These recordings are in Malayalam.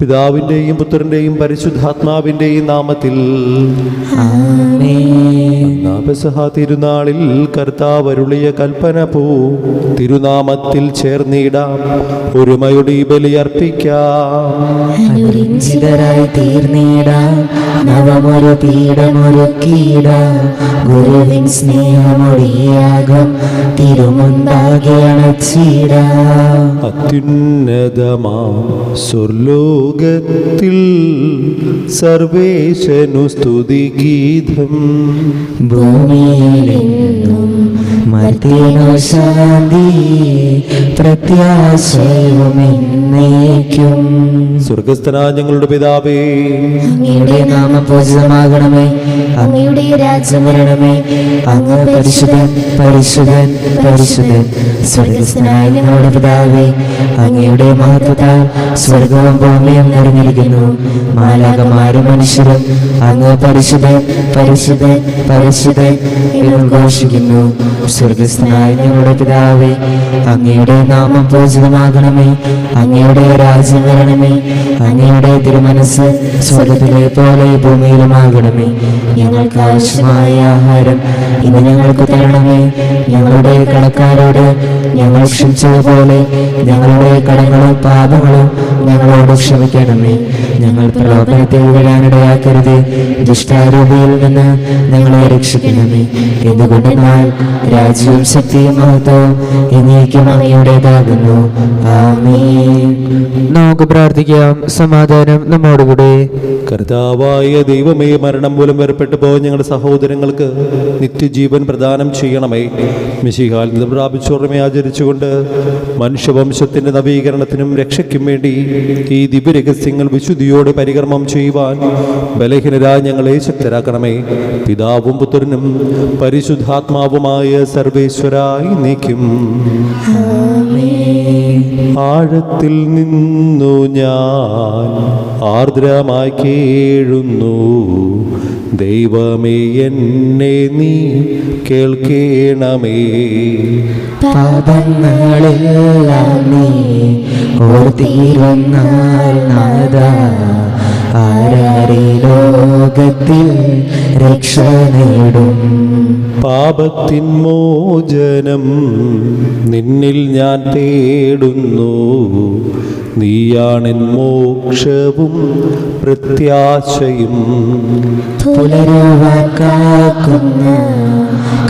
പിതാവിൻ്റെയും പുത്രൻ്റെയും പരിശുദ്ധാത്മാവിൻ്റെയും നാമത്തിൽ പെസഹ തിരുനാളിൽ കർത്താവ് അരുളിയ കൽപ്പന പോ തിരുനാമത്തിൽ ചേർന്നിടാം, ഒരുമയുടെ ബലിയർപ്പിക്കാം. അനുരഞ്ജിതരായി തീർന്നിടാം, നവമൊരു പീഠമൊരുക്കിയിടാം. ഗുരുവിൻ സ്നേഹമൊഴിയാകും തിരുമുൻപാകെ അണച്ചിടാം. അത്യുന്നതമാം സ്വർലോകത്തിൽ സർവേശനു സ്തുതിഗീതം. ഭൂമിയിലെന്നും മർത്യനു ശാന്തി, പ്രത്യാശയും എന്നേക്കും. സ്വർഗസ്ഥനായ ഞങ്ങളുടെ പിതാവേ, അങ്ങയുടെ നാമം പൂജിതമാകണമേ, അങ്ങയുടെ രാജ്യം വരണമേ. അങ്ങ് പരിശുദ്ധൻ പരിശുദ്ധൻ പരിശുദ്ധൻ. സ്വർഗസ്ഥനായ ഞങ്ങളുടെ പിതാവേ, അങ്ങയുടെ മഹത്വത്താൽ സ്വർഗവും ഭൂമിയും നിറഞ്ഞിരിക്കുന്നു. മാലാഖമാരും മനുഷ്യരും അങ്ങ് പരിശുദ്ധൻ പരിശുദ്ധൻ പരിശുദ്ധൻ എന്ന് ഘോഷിക്കുന്നു. സ്വർഗസ്ഥനായ ഞങ്ങളുടെ പിതാവേ, അങ്ങയുടെ നാമം പൂജിതമാകണമേ, അങ്ങയുടെ രാജ്യം വരണമേ. അങ്ങയുടെ തിരുമനസ് സ്വർഗത്തിലെ പോലെ ഭൂമിയിലുമാകണമേ. ഞങ്ങൾക്ക് ആവശ്യമായ ആഹാരം ഇന്ന് ഞങ്ങൾക്ക് തരണമേ. ഞങ്ങളുടെ കടക്കാരോട് ഞങ്ങൾ ക്ഷമിച്ചതുപോലെ ഞങ്ങളുടെ കടങ്ങളും പാപങ്ങളും ഞങ്ങളോട് ക്ഷമിക്കണമേ. ഞങ്ങൾ പ്രലോഭനത്തിൽ വീഴാനിടയാക്കരുത്, ദുഷ്ടാരൂപിയിൽ നിന്ന് ഞങ്ങളെ രക്ഷിക്കണമേ. എന്തുകൊണ്ടെന്നാൽ രാജ്യവും ശക്തിയും മഹത്വവും എന്നേക്കും അങ്ങയുടേതാകുന്നു. ആമേൻ. നമുക്ക് പ്രാർത്ഥിക്കാം. സമാധാനം നമ്മോടുകൂടെ. കർത്താവായ ദൈവമേ, മരണം മൂലം വേർപെട്ടു പോയ ഞങ്ങളുടെ സഹോദരങ്ങൾക്ക് നിത്യജീവൻ പ്രദാനം ചെയ്യണമേ. മിശിഹായിൽ നിന്ന് പ്രാപിച്ചോർമ്മ ആചരിച്ചുകൊണ്ട് മനുഷ്യവംശത്തിന്റെ നവീകരണത്തിനും രക്ഷയ്ക്കും വേണ്ടി ഈ ദിവ്യരഹസ്യങ്ങൾ വിശുദ്ധിയോടെ പരികർമ്മം ചെയ്യുവാൻ ബലഹീനരായ ഞങ്ങളെ ശക്തരാക്കണമേ. പിതാവും പുത്രനും പരിശുദ്ധാത്മാവുമായ സർവേശ്വരായി നീക്കും. ആഴത്തിൽ നിന്നു ഞാൻ ആർദ്രമായി കേഴുന്നു, ദൈവമേ എന്നെ നീ കേൾക്കേണമേ. പാപങ്ങളെല്ലാം നീ ഓർത്തിരുന്നാൽ നാഥാ, ആരാരെ ലോകത്തിൽ രക്ഷ നേടും. പാപത്തിൻ മോചനം നിന്നിൽ ഞാൻ തേടുന്നു, നീയാണെൻ മോക്ഷവും പ്രത്യാശയും. പുലരുവാൻ കാക്കുന്ന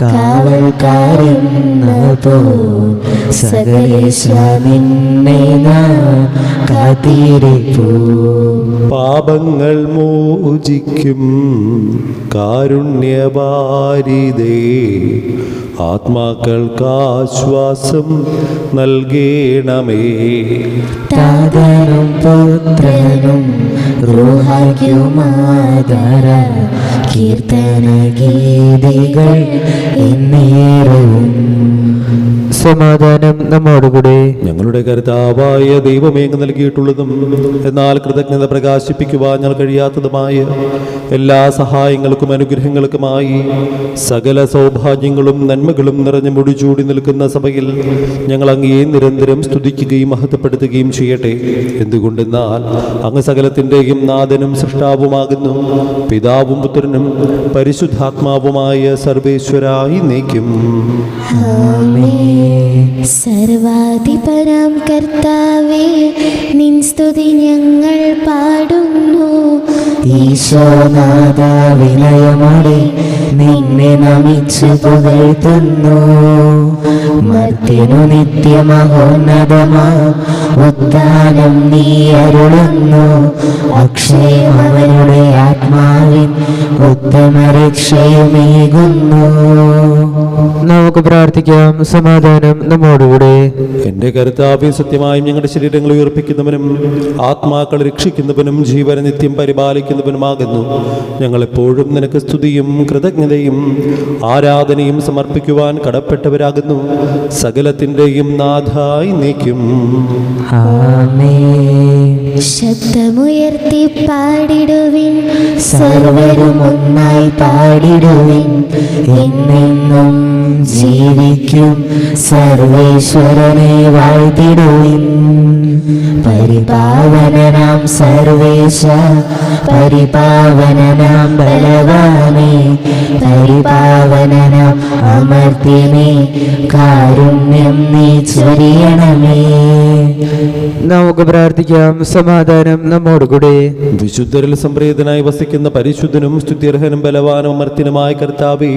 കാവൽക്കാരെന്ന പോൽ സകലേശ നിന്നെ നാം കാത്തിരിപ്പൂ. പാപങ്ങൾ മോചിക്കും കാരുണ്യവാരിതേ, ആത്മാക്കൾക്കാശ്വാസം നൽകേണമേ. താതനും പുത്രനും റൂഹായ്ക്കുമാതര കീർത്തന ഗീതികൾ എന്നേരവും. സമാധാനം നമ്മോടുകൂടെ. ഞങ്ങളുടെ കർത്താവായ ദൈവമേ, അങ്ങ് നൽകിയിട്ടുള്ളതും എന്നാൽ കൃതജ്ഞത പ്രകാശിപ്പിക്കുവാൻ ഞങ്ങൾ കഴിയാത്തതുമായ എല്ലാ സഹായങ്ങൾക്കും അനുഗ്രഹങ്ങൾക്കുമായി സകല സൗഭാഗ്യങ്ങളും നന്മകളും നിറഞ്ഞു മുടിചൂടി നിൽക്കുന്ന സഭയിൽ ഞങ്ങൾ അങ്ങയെ നിരന്തരം സ്തുതിക്കുകയും മഹത്വപ്പെടുത്തുകയും ചെയ്യട്ടെ. എന്തുകൊണ്ടെന്നാൽ അങ്ങ് സകലത്തിൻ്റെയും നാഥനും സൃഷ്ടാവുമാകുന്നു. പിതാവും പുത്രനും പരിശുദ്ധാത്മാവുമായ സർവേശ്വരായി നീക്കും. സർവാധിപനാം കർത്താവേ, നിൻ സ്തുതി ഞങ്ങൾ പാടുന്നു. ഈശോനാഥ വിനയമോടെ നിന്നെ നമിച്ചു പുകഴ്ത്തുന്നു. മർത്യനു നിത്യമഹോന്നതമാ ഉദ്ധാനം നീ അരുളുന്നു. അക്ഷയം അവരുടെ ആത്മാവിൻ ഉത്തമരക്ഷയുമേകുന്നു. നമുക്ക് പ്രാർത്ഥിക്കാം. സമാധാനം നമ്മോടുകൂടെ. എൻ്റെ കർത്താവേ, സത്യമായും ഞങ്ങളുടെ ശരീരങ്ങൾ ഉയർപ്പിക്കുന്നവനും ആത്മാക്കളെ രക്ഷിക്കുന്നവനും ജീവനെ നിത്യം പരിപാലിക്കുന്നവനുമാകുന്നു. ഞങ്ങളെപ്പോഴും നിനക്ക് സ്തുതിയും കൃതജ്ഞതയും ആരാധനയും സമർപ്പിക്കുവാൻ കടപ്പെട്ടവരാകുന്നു. സകലത്തിൻ്റെയും നാഥായി നീക്കും. ശബ്ദമുയർത്തി പാടിടുവിൻ, സർവരും ഒന്നായി പാടിടുവിൻ. എന്നെന്നും ജീവിക്കും സർവേശ്വരനെ വാഴ്ത്തിടുവിൻ. പരിപാവനനാം സർവേശ, പരിപാവനനാം ബലവാനേ, പരിപാവനനാം അമർത്യനേ, കാരുണ്യം നീ ചൊരിയണമേ. നമുക്ക് പ്രാർത്ഥിക്കാം. സമാധാനം നമ്മോടുകൂടെ. വിശുദ്ധരിൽ സംപ്രീതനായി വസിക്കുന്ന പരിശുദ്ധനും സ്തുത്യർഹനും ബലവാനും അമർത്യനുമായ കർത്താവേ,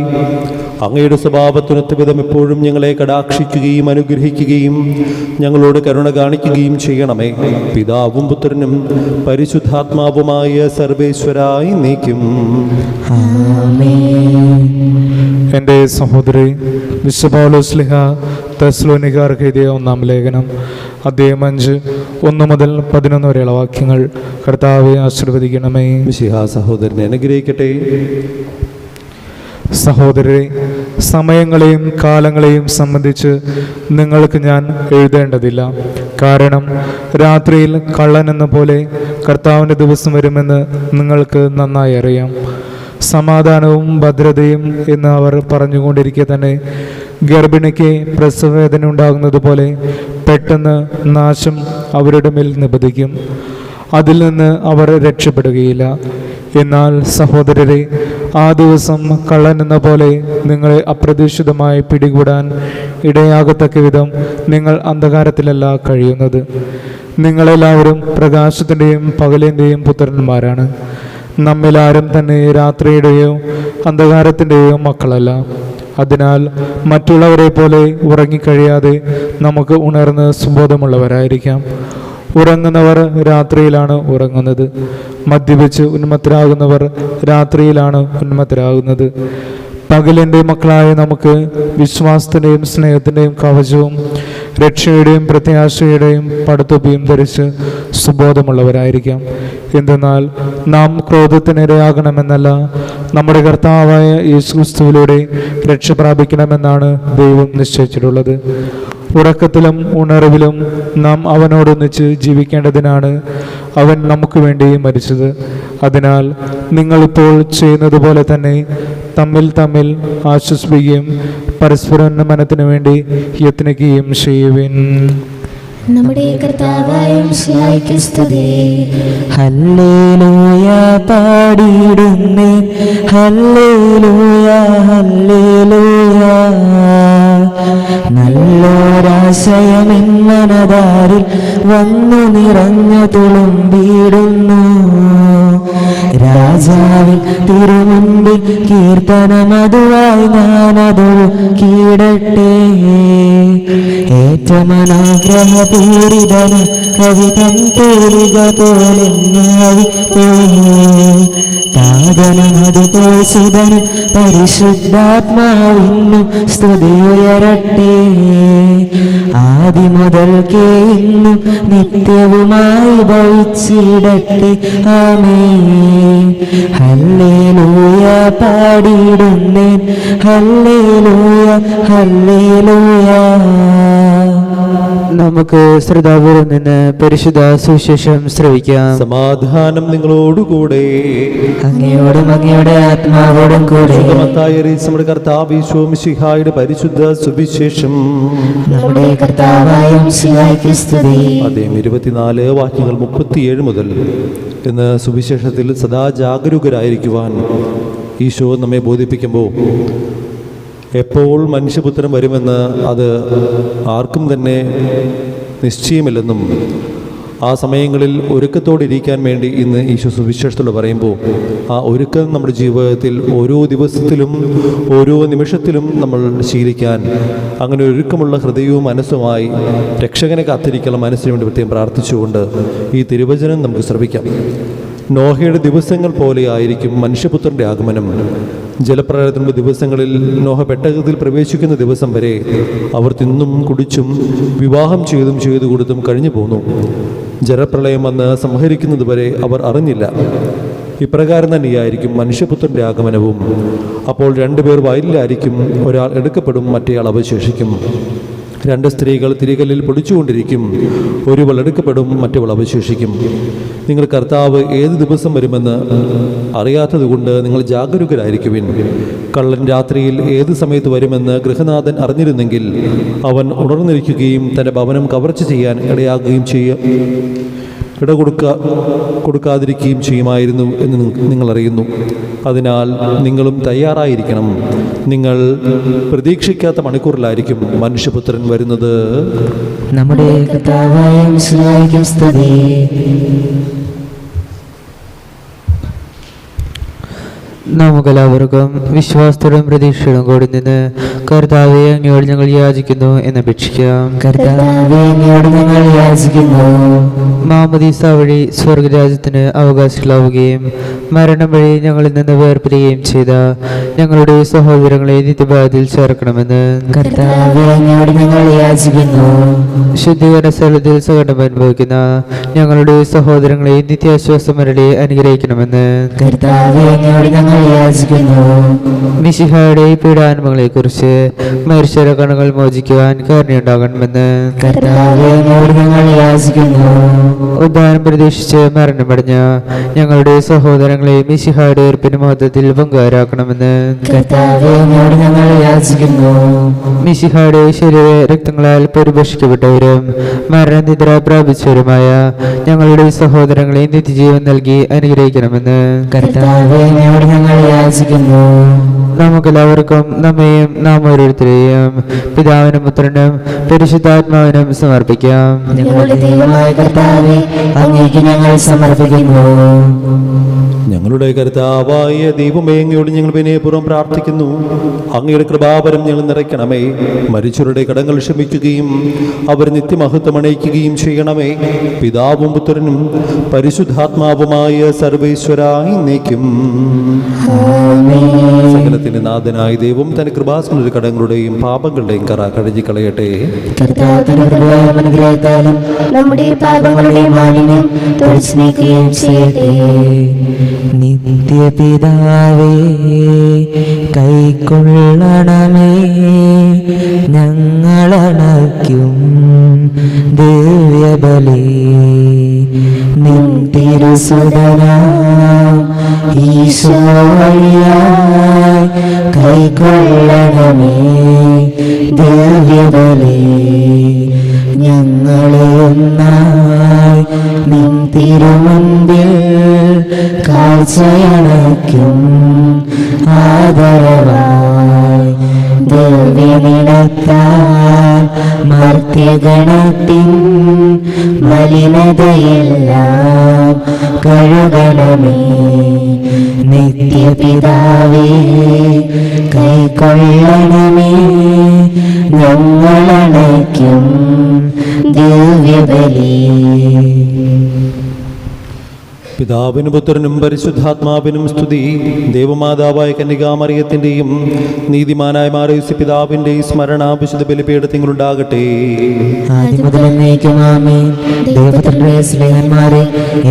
അങ്ങയുടെ സ്വഭാവത്തിനൊത്ത വിധം എപ്പോഴും ഞങ്ങളെ കടാക്ഷിക്കുകയും അനുഗ്രഹിക്കുകയും ഞങ്ങളോട് കരുണ കാണിക്കുകയും ചെയ്യണമേ. പിതാവും പുത്രനും പരിശുദ്ധാത്മാവുമായ സർവേശ്വരായി നീക്കും. എൻ്റെ സഹോദരി, വിശുദ്ധ പൗലോസ്ലീഹ തെസ്സലോനിക്കർക്ക് എഴുതിയ 1-ാം ലേഖനം അധ്യായം 5 മുതൽ 11 വരെയുള്ള വാക്യങ്ങൾ. കർത്താവെ ആശീർവദിക്കണമേ. മിശിഹാ സഹോദരനെ അനുഗ്രഹിക്കട്ടെ. സഹോദരരെ, സമയങ്ങളെയും കാലങ്ങളെയും സംബന്ധിച്ച് നിങ്ങൾക്ക് ഞാൻ എഴുതേണ്ടതില്ല. കാരണം രാത്രിയിൽ കള്ളൻ എന്ന പോലെ കർത്താവിൻ്റെ ദിവസം വരുമെന്ന് നിങ്ങൾക്ക് നന്നായി അറിയാം. സമാധാനവും ഭദ്രതയും എന്ന് അവർ പറഞ്ഞുകൊണ്ടിരിക്കെ തന്നെ ഗർഭിണിക്ക് പ്രസവവേദന ഉണ്ടാകുന്നത് പോലെ പെട്ടെന്ന് നാശം അവരുടെ മേൽ നിപതിക്കും. അതിൽ നിന്ന് അവർ രക്ഷപ്പെടുകയില്ല. എന്നാൽ സഹോദരരെ, ആ ദിവസം കള്ളൻ എന്ന പോലെ നിങ്ങളെ അപ്രതീക്ഷിതമായി പിടികൂടാൻ ഇടയാകത്തക്ക വിധം നിങ്ങൾ അന്ധകാരത്തിലല്ല കഴിയുന്നത്. നിങ്ങളെല്ലാവരും പ്രകാശത്തിൻ്റെയും പകലിൻ്റെയും പുത്രന്മാരാണ്. നമ്മിലാരും തന്നെ രാത്രിയുടെയോ അന്ധകാരത്തിൻ്റെയോ മക്കളല്ല. അതിനാൽ മറ്റുള്ളവരെ പോലെ ഉറങ്ങിക്കഴിയാതെ നമുക്ക് ഉണർന്ന് സുബോധമുള്ളവരായിരിക്കാം. ഉറങ്ങുന്നവർ രാത്രിയിലാണ് ഉറങ്ങുന്നത്. മദ്യപിച്ച് ഉന്മത്തരാകുന്നവർ രാത്രിയിലാണ് ഉന്മത്തരാകുന്നത്. പകലിൻ്റെ മക്കളായ നമുക്ക് വിശ്വാസത്തിൻ്റെയും സ്നേഹത്തിൻ്റെയും കവചവും രക്ഷയുടെയും പ്രത്യാശയുടെയും പടുത്തൊപ്പിയും ധരിച്ച് സുബോധമുള്ളവരായിരിക്കാം. എന്തെന്നാൽ നാം ക്രോധത്തിനിരയാകണമെന്നല്ല, നമ്മുടെ കർത്താവായ യേശുക്രിസ്തുവിലൂടെ രക്ഷ പ്രാപിക്കണമെന്നാണ് ദൈവം നിശ്ചയിച്ചിട്ടുള്ളത്. ഉറക്കത്തിലും ഉണർവിലും നാം അവനോടൊന്നിച്ച് ജീവിക്കേണ്ടതിനാണ് അവൻ നമുക്ക് വേണ്ടി മരിച്ചത്. അതിനാൽ നിങ്ങളിപ്പോൾ ചെയ്യുന്നത് പോലെ തന്നെ തമ്മിൽ ആശ്വസിപ്പിക്കുകയും പരസ്പരോന്നമനത്തിനു വേണ്ടി യത്നിക്കുകയും ചെയ്യുവിൻ. നമ്മുടെ കർത്താവായ മിശിഹായ്ക്ക് സ്തുതി. ഹല്ലേലൂയ പാടിയിടുന്നേ, ഹല്ലേലൂയ ഹല്ലേലൂയ. നല്ലൊരാശയമെൻ മനതാരിൽ വന്നു നിറഞ്ഞു തുളുമ്പിടുന്നു. രാജാവിൻ തിരുമുൻപിൽ കീർത്തനമതുവായി ഞാനതൊരു കീടട്ടെ. ഏറ്റമനാഗ്രഹപൂരിതന കവിതൻ തേരുക പോലെ താതനമതുപോൽ സുതന് പരിശുദ്ധാത്മാവിന്നു സ്തുതിയുയരട്ടെ. ആദിമുതൽക്കേ ഇന്നും നിത്യവുമായി ഭവിച്ചിടട്ടെ. ആമേൻ. ഹല്ലേലൂയ പാടിയിടുന്നേൻ, ഹല്ലേലൂയ ഹല്ലേലൂയ. നമുക്ക് ശ്രദ്ധാപൂർവം നിന്ന് പരിശുദ്ധ സുവിശേഷം ശ്രവിക്കാം. സമാധാനം നിങ്ങളോടുകൂടെ. അങ്ങയോടും അങ്ങയുടെ ആത്മാവോടും കൂടെ. നമ്മുടെ കർത്താവ് യേശു മിശിഹായുടെ പരിശുദ്ധ സുവിശേഷം. നമ്മുടെ കർത്താവായ മിശിഹായ്ക്ക് സ്തുതി. അദ്ദേഹം 24 വാക്യങ്ങൾ 37 മുതൽ. ഇന്ന് സുവിശേഷത്തിൽ സദാ ജാഗരൂകരായിരിക്കുവാൻ ഈശോ നമ്മെ ബോധിപ്പിക്കുമ്പോൾ എപ്പോൾ മനുഷ്യപുത്രൻ വരുമെന്ന് അത് ആർക്കും തന്നെ നിശ്ചയമില്ലെന്നും ആ സമയങ്ങളിൽ ഒരുക്കത്തോടിരിക്കാൻ വേണ്ടി ഇന്ന് ഈശോ സുവിശേഷത്തോട് പറയുമ്പോൾ ആ ഒരുക്കം നമ്മുടെ ജീവിതത്തിൽ ഓരോ ദിവസത്തിലും ഓരോ നിമിഷത്തിലും നമ്മൾ ശീലിക്കാൻ അങ്ങനെ ഒരുക്കമുള്ള ഹൃദയവും മനസ്സുമായി രക്ഷകനെ കാത്തിരിക്കാനുള്ള മനസ്സിന് വേണ്ടി പ്രത്യേകം പ്രാർത്ഥിച്ചുകൊണ്ട് ഈ തിരുവചനം നമുക്ക് ശ്രവിക്കാം. നോഹയുടെ ദിവസങ്ങൾ പോലെ ആയിരിക്കും മനുഷ്യപുത്രൻ്റെ ആഗമനം. ജലപ്രളയത്തിനുള്ള ദിവസങ്ങളിൽ നോഹ പെട്ടകത്തിൽ പ്രവേശിക്കുന്ന ദിവസം വരെ അവർ തിന്നും കുടിച്ചും വിവാഹം ചെയ്തു കൊടുത്തും കഴിഞ്ഞു പോന്നു. ജലപ്രളയം വന്ന് സംഹരിക്കുന്നത് വരെ അവർ അറിഞ്ഞില്ല. ഇപ്രകാരം തന്നെയായിരിക്കും മനുഷ്യപുത്രൻ്റെ ആഗമനവും. അപ്പോൾ 2 പേർ വയലിലായിരിക്കും, ഒരാൾ എടുക്കപ്പെടും, മറ്റേയാൾ അവശേഷിക്കും. 2 സ്ത്രീകൾ തിരികല്ലിൽ പൊടിച്ചുകൊണ്ടിരിക്കും, ഒരുവൾ എടുക്കപ്പെടും, മറ്റവൾ അവശേഷിക്കും. നിങ്ങൾ കർത്താവ് ഏത് ദിവസം വരുമെന്ന് അറിയാത്തതുകൊണ്ട് നിങ്ങൾ ജാഗരൂകരായിരിക്കുവിൻ. കള്ളൻ രാത്രിയിൽ ഏത് സമയത്ത് വരുമെന്ന് ഗൃഹനാഥൻ അറിഞ്ഞിരുന്നെങ്കിൽ അവൻ ഉണർന്നിരിക്കുകയും തൻ്റെ ഭവനം കവർച്ച ചെയ്യാൻ ഇടയാകുകയും കൊടുക്കാതിരിക്കുകയും ചെയ്യുമായിരുന്നു എന്ന് നിങ്ങൾ അറിയുന്നു. അതിനാൽ നിങ്ങളും തയ്യാറായിരിക്കണം. നിങ്ങൾ പ്രതീക്ഷിക്കാത്ത മണിക്കൂറിലായിരിക്കും മനുഷ്യപുത്രൻ വരുന്നത്. നമ്മുടെ കർത്താവായ മിശിഹായ്ക്ക് സ്തുതി. നമുക്കെല്ലാവർക്കും വിശ്വാസത്തോടും പ്രതീക്ഷയോടും കൂടി നിന്ന് കർത്താവെ അങ്ങയോട് ഞങ്ങൾ യാചിക്കുന്നു എന്നപേക്ഷിക്കാം. കർത്താവേ, അങ്ങയോട് ഞങ്ങൾ യാചിക്കുന്നു. മാമോദീസ വഴി സ്വർഗരാജ്യത്തിന് അവകാശികളാവുകയും മരണം വഴി ഞങ്ങളിൽ നിന്ന് വേർപിരിയുകയും ചെയ്ത ഞങ്ങളുടെ സഹോദരങ്ങളെ നിത്യഭാഗത്തിൽ ചേർക്കണമെന്ന് കർത്താവേ, അങ്ങയോട് ഞങ്ങൾ യാചിക്കുന്നു. ശുദ്ധീകരണ സ്ഥലത്തിൽ സകടം അനുഭവിക്കുന്ന ഞങ്ങളുടെ സഹോദരങ്ങളെ നിത്യാശ്വാസം വരളി അനുഗ്രഹിക്കണമെന്ന് കർത്താവേ, അങ്ങയോട് ഞങ്ങൾ യാചിക്കുന്നു. മിശിഹായുടെ പീഡാനുഭവങ്ങളെ കുറിച്ച് മരിച്ചവരുടെ കണ്ണുകൾ മോചിക്കുവാൻ കാരണമുണ്ടാകണമെന്ന് കർത്താവേ, അങ്ങയോട് ഞങ്ങൾ യാചിക്കുന്നു. ഉദ്ധാനം പ്രതീക്ഷിച്ച് മരണമടഞ്ഞ ഞങ്ങളുടെ സഹോദരങ്ങളെ മിശിഹായുടെ ഉയർപ്പിന്റെ മഹത്വത്തിൽ പങ്കുകാരാക്കണമെന്ന് കർത്താവേ, അങ്ങയോട് ഞങ്ങൾ യാചിക്കുന്നു. മിശിഹായുടെ ശരീര രക്തങ്ങളാൽ പരിപോഷിക്കപ്പെട്ടവരും മരണനിദ്ര പ്രാപിച്ചവരുമായ ഞങ്ങളുടെ സഹോദരങ്ങളെ നിത്യജീവൻ നൽകി അനുഗ്രഹിക്കണമെന്ന് കർത്താവേ, അങ്ങയോട് ഞങ്ങൾ യാചിക്കുന്നു. നമുക്കെല്ലാവർക്കും നമ്മയും നാം ഓരോരുത്തരെയും പിതാവിനും പുത്രനും പരിശുദ്ധാത്മാവിനും സമർപ്പിക്കാം. ഞങ്ങളുടെ ദൈവമായ കർത്താവേ, അങ്ങേക്ക് ഞങ്ങൾ സമർപ്പിക്കുന്നു. ഞങ്ങളുടെ കർത്താവായ ദൈവമേ, അങ്ങയോട് ഞങ്ങൾ വിനയപൂർവ്വം പ്രാർത്ഥിക്കുന്നു. അങ്ങയുടെ കൃപാവരം ഞങ്ങൾ നിറയ്ക്കണമേ. മരിച്ചവരുടെ കടങ്ങൾ ക്ഷമിക്കുകയും അവർ നിത്യമഹത്വം അണയിക്കുകയും ചെയ്യണമേ. പിതാവും പുത്രനും പരിശുദ്ധാത്മാവുമായ സർവേശ്വരായി എന്നേക്കും. സകലത്തിന്റെ നാഥനായ ദൈവം തന്റെ കൃപാസനരുടെ കടങ്ങളുടെയും പാപങ്ങളുടെയും കറ കഴുകിക്കളയട്ടെ. കർത്താവിന്റെ കൃപയാലും അനുഗ്രഹത്താലും നമ്മുടെ പാപങ്ങളുടെ മാലിന്യം തുടച്ചു നീക്കുകയും ചെയ്യട്ടെ. നിത്യപിതാവേ, കൈക്കൊള്ളണമേ ഞങ്ങളണയ്ക്കും ദിവ്യബലി. നിൻ തിരുസുതനാം ഈശോ വഴിയായി കൈക്കൊള്ളണമേ ദിവ്യബലി. ഞങ്ങളെ ഒന്നായി നിൻ തിരുമുൻപിൽ കാഴ്ചയണയ്ക്കും ആദരവായി. ദിവ്യനിടത്താൽ മർത്യഗണത്തിൻ മലിനതയെല്ലാം കഴുകണമേ. നിത്യപിതാവേ, കൈക്കൊള്ളണമേ ഞങ്ങളണയ്ക്കും ദിവ്യബലി. പിതാവിനും പുത്രനും പരിശുദ്ധാത്മാവിനും സ്തുതി. ദേവമാതാവായ കന്യകാമറിയത്തിൻ്റെയും നീതിമാനായ മാറിയൂസ് പിതാവിൻ്റെയും സ്മരണ വിശുദ്ധ ബലിപീഠത്തിലുണ്ടാകട്ടെ. ആദ്യം മുതൽ എന്നേക്കും ആമേൻ. ദൈവപുത്രന്റെ സ്നേഹന്മാരെ,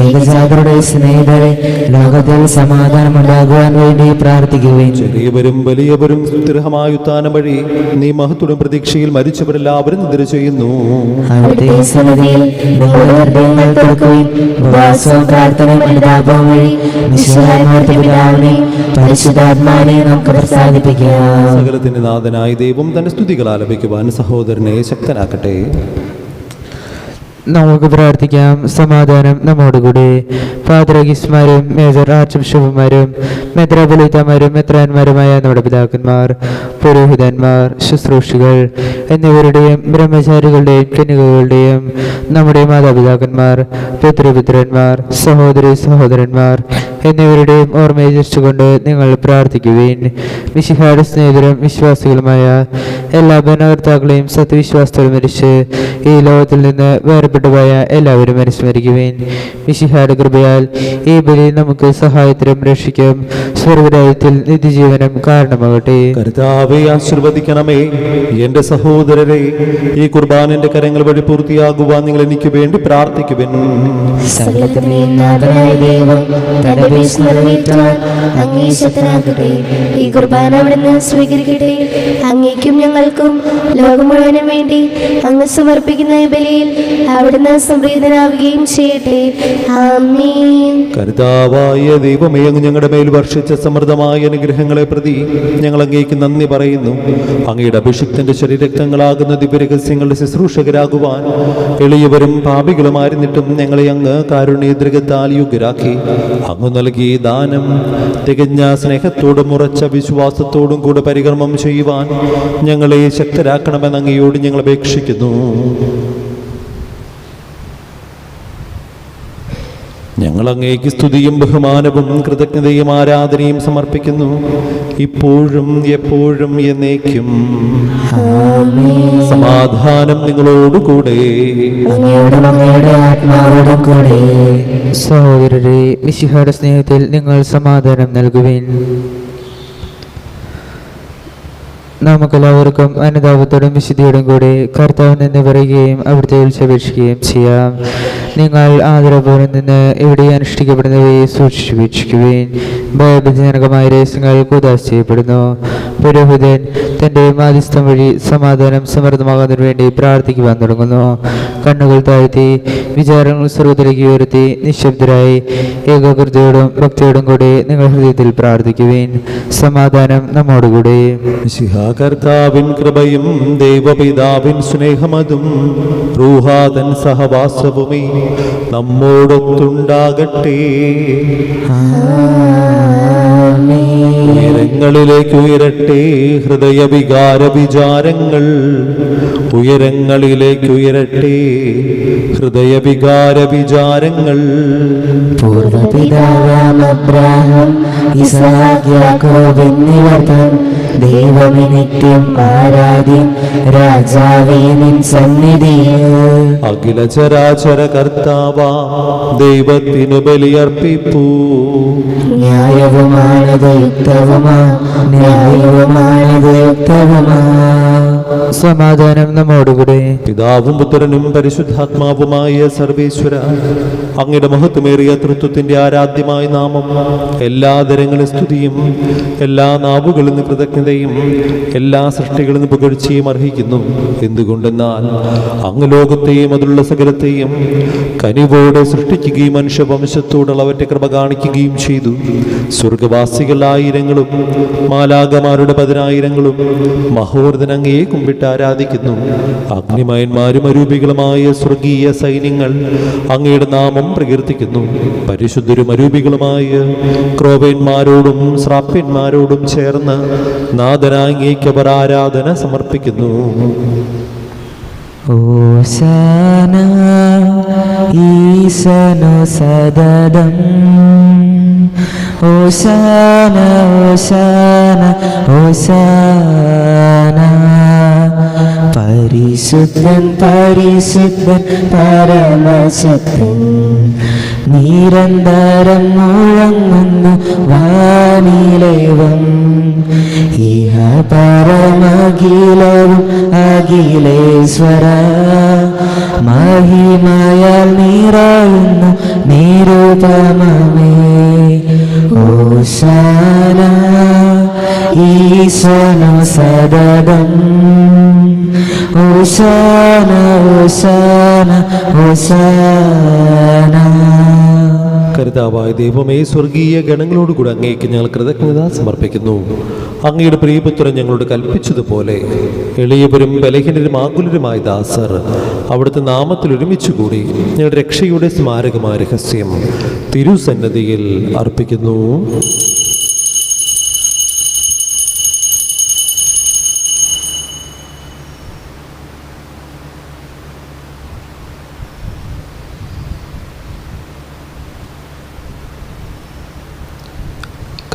ഏകജാതരുടെ സ്നേഹിതരെ, ലോകത്തിൽ സമാധാനമുണ്ടാകുവാൻ വേണ്ടി പ്രാർത്ഥിക്കുവേൻ. ചെറിയവരും വലിയവരും സ്ഥിരമായ ഉത്ഥാനം വഴി നീ മഹത്വം പ്രതീക്ഷയിൽ മരിച്ചവരെല്ലാവരും നിദ്ര ചെയ്യുന്നു. അവിടുത്തെ സന്നിധിയിൽ നിങ്ങളുടെ ഹൃദയങ്ങൾ തുറക്കുകയും ഉപവാസവും പ്രാർത്ഥനയും അനുതാപവും വഴി മിശിഹായുടെ പിതാവിനെ പരിശുദ്ധാത്മാവിനെ നമുക്ക് പ്രസാദിപ്പിക്കാം. സകലത്തിന്റെ നാഥനായ ദൈവം തന്റെ സ്തുതികൾ ആലപിക്കുവാൻ സഹോദരനെ ശക്തനാക്കട്ടെ. നമുക്ക് പ്രാർത്ഥിക്കാം. സമാധാനം നമ്മോടുകൂടി. പാദ്രഗീസ്മാരും മേജർ ആർച്ച് ബിഷപ്പുമാരും മെത്രാപൊലീത്തമാരും മെത്രാന്മാരുമായ നമ്മുടെ പിതാക്കന്മാർ, പുരോഹിതന്മാർ, ശുശ്രൂഷികൾ എന്നിവരുടെയും ബ്രഹ്മചാരികളുടെയും കന്യകകളുടെയും നമ്മുടെ മാതാപിതാക്കന്മാർ, പിതൃപുത്രന്മാർ, സഹോദരി സഹോദരന്മാർ എന്നിവരുടെയും ഓർമ്മയെ ദൃഷ്ടികൊണ്ട് നിങ്ങൾ പ്രാർത്ഥിക്കുവേൻ. മിശിഹായുടെ സ്നേഹിതരും വിശ്വാസികളുമായ എല്ലാ ഭരണകർത്താക്കളെയും സത്യവിശ്വാസത്തോടെ മരിച്ച് ഈ ലോകത്തിൽ നിന്ന് വേർപെട്ടുപോയ എല്ലാവരും അനുസ്മരിക്കുവേൻ. മിശിഹായുടെ കൃപയാൽ ഈ ബലി നമുക്ക് സഹായത്തിനും രക്ഷിക്കും സ്വർഗരാജ്യത്തിൽ നിത്യജീവനം കാരണമാകട്ടെ. കർത്താവേ, ആശീർവദിക്കണമേ. എന്റെ സഹോദരരെ, ഈ കുർബാനന്റെ കരങ്ങൾ വഴി പൂർത്തിയാകുവാൻ നിങ്ങൾ എനിക്ക് വേണ്ടി പ്രാർത്ഥിക്കുവിൻ. സകലത്തിന്റെയും നാഥനായ ദൈവം തന്റെ അപേക്ഷ നിറവേറ്റുവാൻ അങ്ങേ ശക്തനാകട്ടെ. ഈ കുർബാന അവിടുന്ന് സ്വീകരിക്കട്ടെ. അങ്ങേക്കും ഞങ്ങൾക്കും ലോകം മുഴുവനും വേണ്ടി അങ്ങ് സമർപ്പിക്കുന്ന ഈ ബലിയിൽ അവിടുന്ന് സംപ്രീതനാവുകയും ചെയ്യട്ടെ. ആമേൻ. കർത്താവായ ദൈവമേ, അങ്ങ് ഞങ്ങളുടെ മേൽ വർഷിച്ച സമൃദ്ധമായ അനുഗ്രഹങ്ങളെ പ്രതി ഞങ്ങൾ അങ്ങേക്ക് നന്ദി പറയുന്നു. അങ്ങയുടെ അഭിഷിക്തന്റെ ശരീരക്തങ്ങളാകുന്ന ദിവ്യരഹസ്യങ്ങളുടെ ശുശ്രൂഷകരാകുവാൻ എളിയവരും പാപികളുമായിരുന്നിട്ടും ഞങ്ങളെ അങ്ങ് കാരുണ്യദ്രകത്താൽ യോഗ്യരാക്കി. അങ്ങ് നൽകിയ ദാനം തികഞ്ഞ സ്നേഹത്തോടും ഉറച്ച വിശ്വാസത്തോടും കൂടെ പരികർമ്മം ചെയ്യുവാൻ ഞങ്ങളെ ശക്തരാക്കണമെന്ന് അങ്ങയോട് ഞങ്ങൾ അപേക്ഷിക്കുന്നു. ഞങ്ങൾ അങ്ങേക്ക് സ്തുതിയും ബഹുമാനവും കൃതജ്ഞതയും ആരാധനയും സമർപ്പിക്കുന്നു, ഇപ്പോഴും എപ്പോഴും എന്നേക്കും. സമാധാനം നിങ്ങളോടുകൂടെ. സഹോദരരെ, മിശിഹായുടെ സ്നേഹത്തിൽ നിങ്ങൾ സമാധാനം നൽകുവിൻ. നമുക്കെല്ലാവർക്കും അനുതാപത്തോടും വിശുദ്ധിയോടും കൂടി കർത്താവിൽ നിന്ന് പറയുകയും അവിടുത്തെ വിളിച്ചപേക്ഷിക്കുകയും ചെയ്യാം. നിങ്ങൾ ആദരപൂർവ്വം നിന്ന് ഇവിടെ അനുഷ്ഠിക്കപ്പെടുന്നവയെ സൂക്ഷിച്ചു വീക്ഷിക്കുവേൻ. ഭയഭജനകമായ രഹസ്യങ്ങൾ കൂദാശ ചെയ്യപ്പെടുന്നു. പുരോഹിതൻ തൻ്റെ മാധ്യസ്ഥം വഴി സമാധാനം സമൃദ്ധമാകുന്നതിനു വേണ്ടി പ്രാർത്ഥിക്കുവാൻ തുടങ്ങുന്നു. കണ്ണുകൾ താഴ്ത്തി വിചാരങ്ങൾ സർവ്വത്തിലേക്ക് ഉയർത്തി നിശബ്ദരായി ഏകാഗ്രതയോടും ഭക്തിയോടും കൂടി നിങ്ങൾ ഹൃദയത്തിൽ പ്രാർത്ഥിക്കുവേൻ. സമാധാനം നമ്മോടുകൂടെ. കർത്താവിൻ കൃപയും ദൈവപിതാവിൻ സ്നേഹമതും റൂഹാദൻ സഹവാസവുമേ നമ്മോടൊത്തുണ്ടാകട്ടെ. ഉയരങ്ങളിലേക്ക് ഉയരട്ടെ ഹൃദയവികാര വിചാരങ്ങൾ, ഉയരങ്ങളിലേക്ക് ഉയരട്ടെ ഹൃദയവികാര വിചാരങ്ങൾ. പൂർവപിതാവാം അബ്രാഹാം ഇസ്ഹാക്ക് യാക്കോബ് എന്നിവർ തൻ ദൈവമേ നിത്യം ആരാധ്യൻ രാജാവേ നിൻ സന്നിധിയിൽ. അഖില ചരാചര കർത്താവാ ദൈവത്തിനു ബലിയർപ്പിപ്പൂ. ന്യായവുമാണത് യുക്തവുമാ, ന്യായവുമാണത് യുക്തവുമാ. സമാധാനം നമ്മോടുകൂടെ. പിതാവും പുത്രനും പരിശുദ്ധാത്മാവുമായ സർവേശ്വര, അങ്ങയുടെ മഹത്വമേറിയ തൃത്വത്തിന്റെ ആരാധ്യമായ നാമം എല്ലാ തരങ്ങളിൽ സ്തുതിയും എല്ലാ നാവുകളിൽ നിന്ന് കൃതജ്ഞതയും എല്ലാ സൃഷ്ടികളിൽ നിന്ന് പുകഴ്ചയും അർഹിക്കുന്നു. എന്തുകൊണ്ടെന്നാൽ അങ്ങ് ലോകത്തെയും അതിലുള്ള സകലത്തെയും കനിവോടെ സൃഷ്ടിക്കുകയും മനുഷ്യവംശത്തോടുള്ളവരുടെ കൃപ കാണിക്കുകയും ചെയ്തു. സ്വർഗവാസികൾ ആയിരങ്ങളും മാലാകമാരുടെ 10,000ങ്ങളും മഹോർദ്ധൻ അങ്ങയെ കുമ്പിട്ട് ആരാധിക്കുന്നു. അഗ്നിമയന്മാരും അരൂപികളുമായ സ്വർഗീയ സൈന്യങ്ങൾ അങ്ങയുടെ നാമം പ്രകീർത്തിക്കുന്നു. പരിശുദ്ധരും അരൂപികളുമായ ക്രോവേന്മാരോടും ശ്രാപ്യന്മാരോടും ചേർന്ന് നാഥനാങ്ങേക്ക് അവർ ആരാധന സമർപ്പിക്കുന്നു. ഓശാന ഈശനോ സദദം, ഓശാന ഓശാന ഓശാന. പരിശുദ്ധൻ പരിശുദ്ധൻ പരമശക്തൻ, നിരന്തരം മുഴങ്ങുന്നു വാനിലേവം. ഇഹ പരമഖിലവും അഖിലേശ്വര, മഹിമയാൽ നിറയുന്നു നിരുപമമേ. ഓശാന ഈശനോ സദദം, ഓശാന ഓശാന ഓശാന. കർത്താവായ ദൈവമേ, സ്വർഗീയ ഗണങ്ങളോടുകൂടി അങ്ങേക്ക് ഞങ്ങൾ കൃതജ്ഞത സമർപ്പിക്കുന്നു. അങ്ങയുടെ പ്രിയപുത്രൻ ഞങ്ങളോട് കൽപ്പിച്ചതുപോലെ എളിയവരും ബലഹീനരും ആകുലരുമായ ദാസർ അവിടുത്തെ നാമത്തിൽ ഒരുമിച്ചുകൂടി ഞങ്ങളുടെ രക്ഷയുടെ സ്മാരകമായ രഹസ്യം തിരുസന്നതിയിൽ അർപ്പിക്കുന്നു.